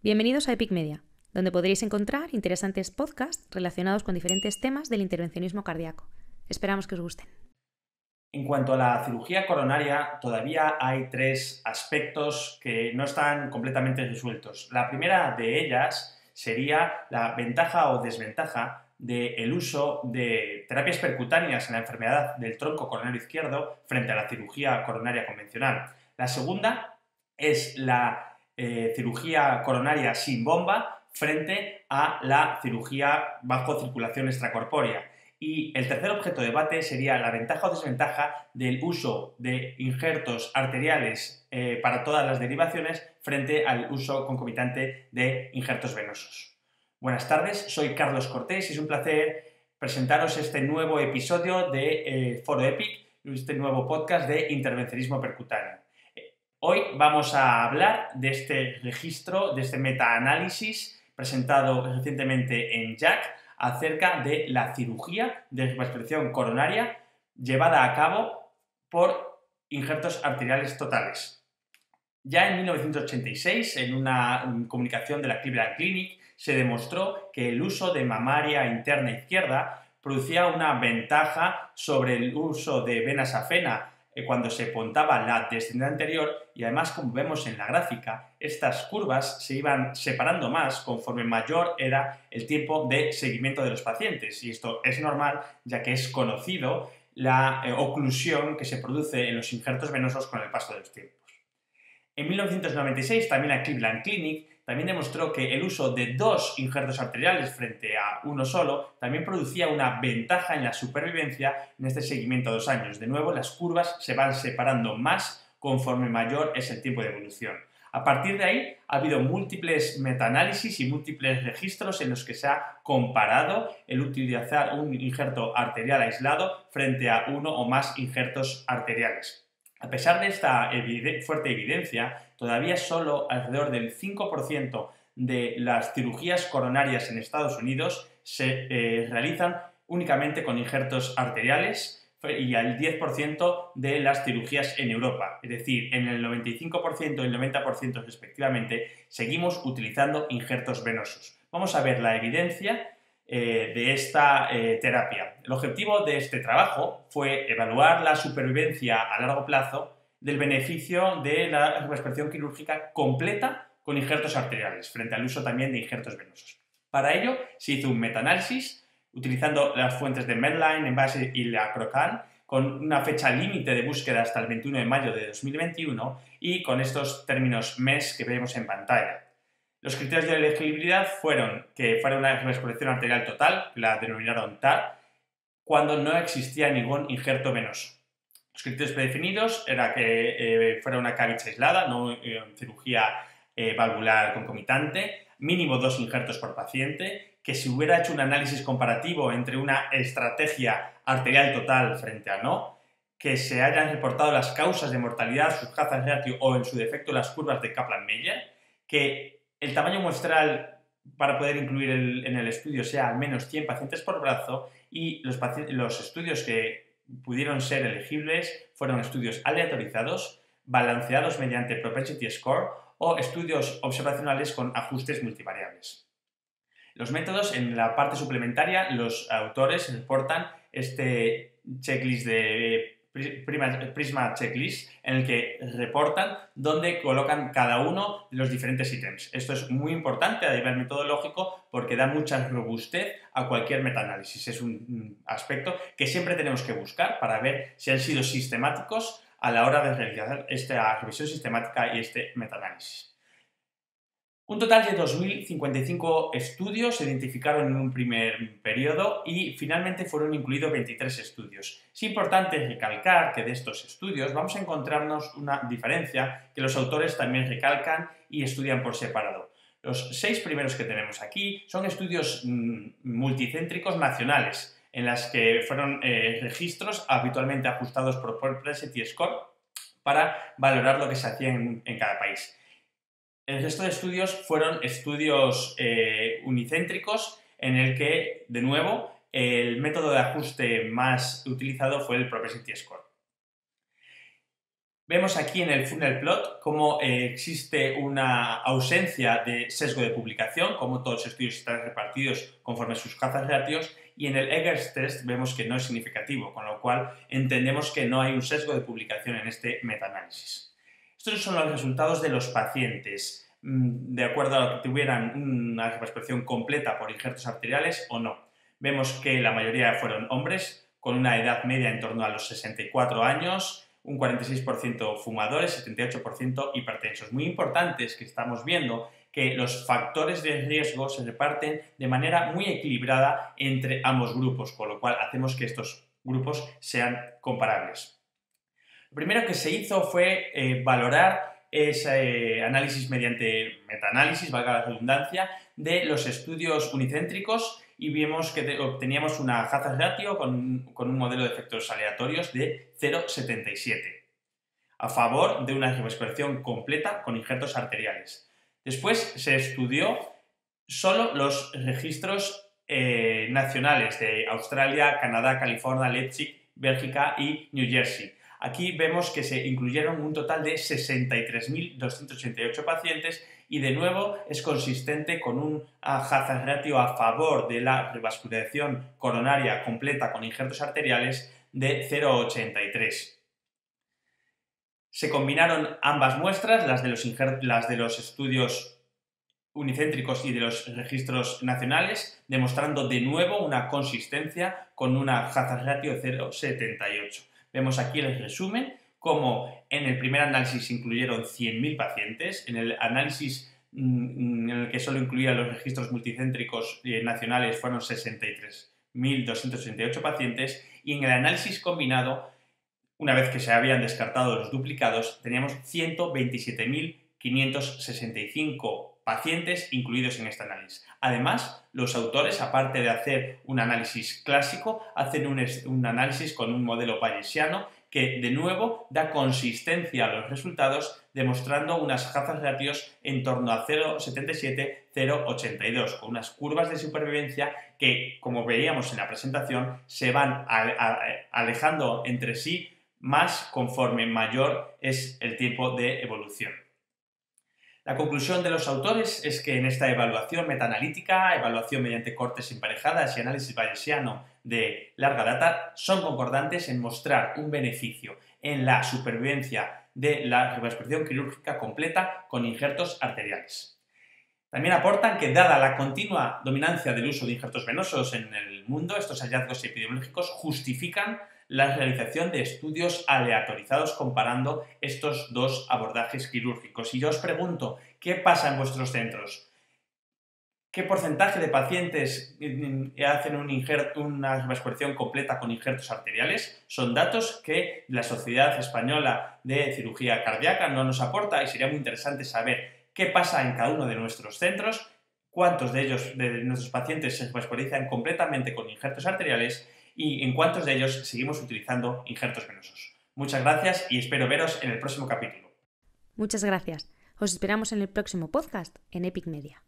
Bienvenidos a Epic Media, donde podréis encontrar interesantes podcasts relacionados con diferentes temas del intervencionismo cardíaco. Esperamos que os gusten. En cuanto a la cirugía coronaria, todavía hay tres aspectos que no están completamente resueltos. La primera de ellas sería la ventaja o desventaja del uso de terapias percutáneas en la enfermedad del tronco coronario izquierdo frente a la cirugía coronaria convencional. La segunda es la cirugía coronaria sin bomba frente a la cirugía bajo circulación extracorpórea. Y el tercer objeto de debate sería la ventaja o desventaja del uso de injertos arteriales para todas las derivaciones frente al uso concomitante de injertos venosos. Buenas tardes, soy Carlos Cortés y es un placer presentaros este nuevo episodio de Foro Epic, este nuevo podcast de intervencionismo percutáneo. Hoy vamos a hablar de este registro, de este metaanálisis presentado recientemente en JACC acerca de la cirugía de reconstrucción coronaria llevada a cabo por injertos arteriales totales. Ya en 1986, en una comunicación de la Cleveland Clinic, se demostró que el uso de mamaria interna izquierda producía una ventaja sobre el uso de vena safena cuando se pontaba la descendente anterior, y además, como vemos en la gráfica, estas curvas se iban separando más conforme mayor era el tiempo de seguimiento de los pacientes, y esto es normal ya que es conocido la oclusión que se produce en los injertos venosos con el paso de los tiempos. En 1996, también la Cleveland Clinic también demostró que el uso de dos injertos arteriales frente a uno solo también producía una ventaja en la supervivencia en este seguimiento a 2 años. De nuevo, las curvas se van separando más conforme mayor es el tiempo de evolución. A partir de ahí, ha habido múltiples metaanálisis y múltiples registros en los que se ha comparado el utilizar un injerto arterial aislado frente a uno o más injertos arteriales. A pesar de esta fuerte evidencia, todavía solo alrededor del 5% de las cirugías coronarias en Estados Unidos se realizan únicamente con injertos arteriales y al 10% de las cirugías en Europa. Es decir, en el 95% y el 90% respectivamente seguimos utilizando injertos venosos. Vamos a ver la evidencia de esta terapia. El objetivo de este trabajo fue evaluar la supervivencia a largo plazo del beneficio de la reconstrucción quirúrgica completa con injertos arteriales, frente al uso también de injertos venosos. Para ello se hizo un metaanálisis utilizando las fuentes de Medline, Envase y la Crocan, con una fecha límite de búsqueda hasta el 21 de mayo de 2021 y con estos términos MES que vemos en pantalla. Los criterios de elegibilidad fueron que fuera una reconstrucción arterial total, la denominaron TAR, cuando no existía ningún injerto venoso. Los criterios predefinidos era que fuera una cavicha aislada, no cirugía valvular concomitante, mínimo 2 injertos por paciente, que se hubiera hecho un análisis comparativo entre una estrategia arterial total frente a no, que se hayan reportado las causas de mortalidad, sus hazard ratio o en su defecto las curvas de Kaplan-Meier, que el tamaño muestral para poder incluir en el estudio sea al menos 100 pacientes por brazo, y los estudios que pudieron ser elegibles fueron estudios aleatorizados, balanceados mediante propensity score o estudios observacionales con ajustes multivariables. Los métodos, en la parte suplementaria, los autores reportan este checklist de Prisma Checklist, en el que reportan dónde colocan cada uno de los diferentes ítems. Esto es muy importante a nivel metodológico porque da mucha robustez a cualquier metaanálisis. Es un aspecto que siempre tenemos que buscar para ver si han sido sistemáticos a la hora de realizar esta revisión sistemática y este metaanálisis. Un total de 2.055 estudios se identificaron en un primer periodo y finalmente fueron incluidos 23 estudios. Es importante recalcar que de estos estudios vamos a encontrarnos una diferencia que los autores también recalcan y estudian por separado. Los 6 primeros que tenemos aquí son estudios multicéntricos nacionales, en las que fueron registros habitualmente ajustados por propensity score para valorar lo que se hacía en cada país. El resto de estudios fueron estudios unicéntricos en el que, de nuevo, el método de ajuste más utilizado fue el propensity score. Vemos aquí en el funnel plot cómo existe una ausencia de sesgo de publicación, cómo todos los estudios están repartidos conforme a sus hazard ratios, y en el Eggers test vemos que no es significativo, con lo cual entendemos que no hay un sesgo de publicación en este metaanálisis. Estos son los resultados de los pacientes, de acuerdo a que tuvieran una represcripción completa por injertos arteriales o no. Vemos que la mayoría fueron hombres, con una edad media en torno a los 64 años, un 46% fumadores, 78% hipertensos. Muy importante es que estamos viendo que los factores de riesgo se reparten de manera muy equilibrada entre ambos grupos, con lo cual hacemos que estos grupos sean comparables. Lo primero que se hizo fue valorar ese análisis mediante metaanálisis, valga la redundancia, de los estudios unicéntricos y vimos que obteníamos una hazard ratio con un modelo de efectos aleatorios de 0,77 a favor de una represcripción completa con injertos arteriales. Después se estudió solo los registros nacionales de Australia, Canadá, California, Leipzig, Bélgica y New Jersey. Aquí vemos que se incluyeron un total de 63.288 pacientes y de nuevo es consistente con un hazard ratio a favor de la revascularización coronaria completa con injertos arteriales de 0,83. Se combinaron ambas muestras, las de los estudios unicéntricos y de los registros nacionales, demostrando de nuevo una consistencia con una hazard ratio de 0,78. Vemos aquí el resumen, como en el primer análisis incluyeron 100.000 pacientes, en el análisis en el que solo incluía los registros multicéntricos nacionales fueron 63.268 pacientes, y en el análisis combinado, una vez que se habían descartado los duplicados, teníamos 127.565 pacientes incluidos en este análisis. Además, los autores, aparte de hacer un análisis clásico, hacen un análisis con un modelo bayesiano que, de nuevo, da consistencia a los resultados, demostrando unas hazard ratios en torno a 0,77-0,82, con unas curvas de supervivencia que, como veíamos en la presentación, se van alejando entre sí más conforme mayor es el tiempo de evolución. La conclusión de los autores es que en esta evaluación metaanalítica, evaluación mediante cortes emparejadas y análisis bayesiano de larga data, son concordantes en mostrar un beneficio en la supervivencia de la revascularización quirúrgica completa con injertos arteriales. También aportan que, dada la continua dominancia del uso de injertos venosos en el mundo, estos hallazgos epidemiológicos justifican la realización de estudios aleatorizados comparando estos dos abordajes quirúrgicos. Y yo os pregunto, ¿qué pasa en vuestros centros? ¿Qué porcentaje de pacientes hacen una revascularización completa con injertos arteriales? Son datos que la Sociedad Española de Cirugía Cardíaca no nos aporta y sería muy interesante saber qué pasa en cada uno de nuestros centros, cuántos de ellos, de nuestros pacientes, se revascularizan completamente con injertos arteriales y en cuántos de ellos seguimos utilizando injertos venosos. Muchas gracias y espero veros en el próximo capítulo. Muchas gracias. Os esperamos en el próximo podcast en Epic Media.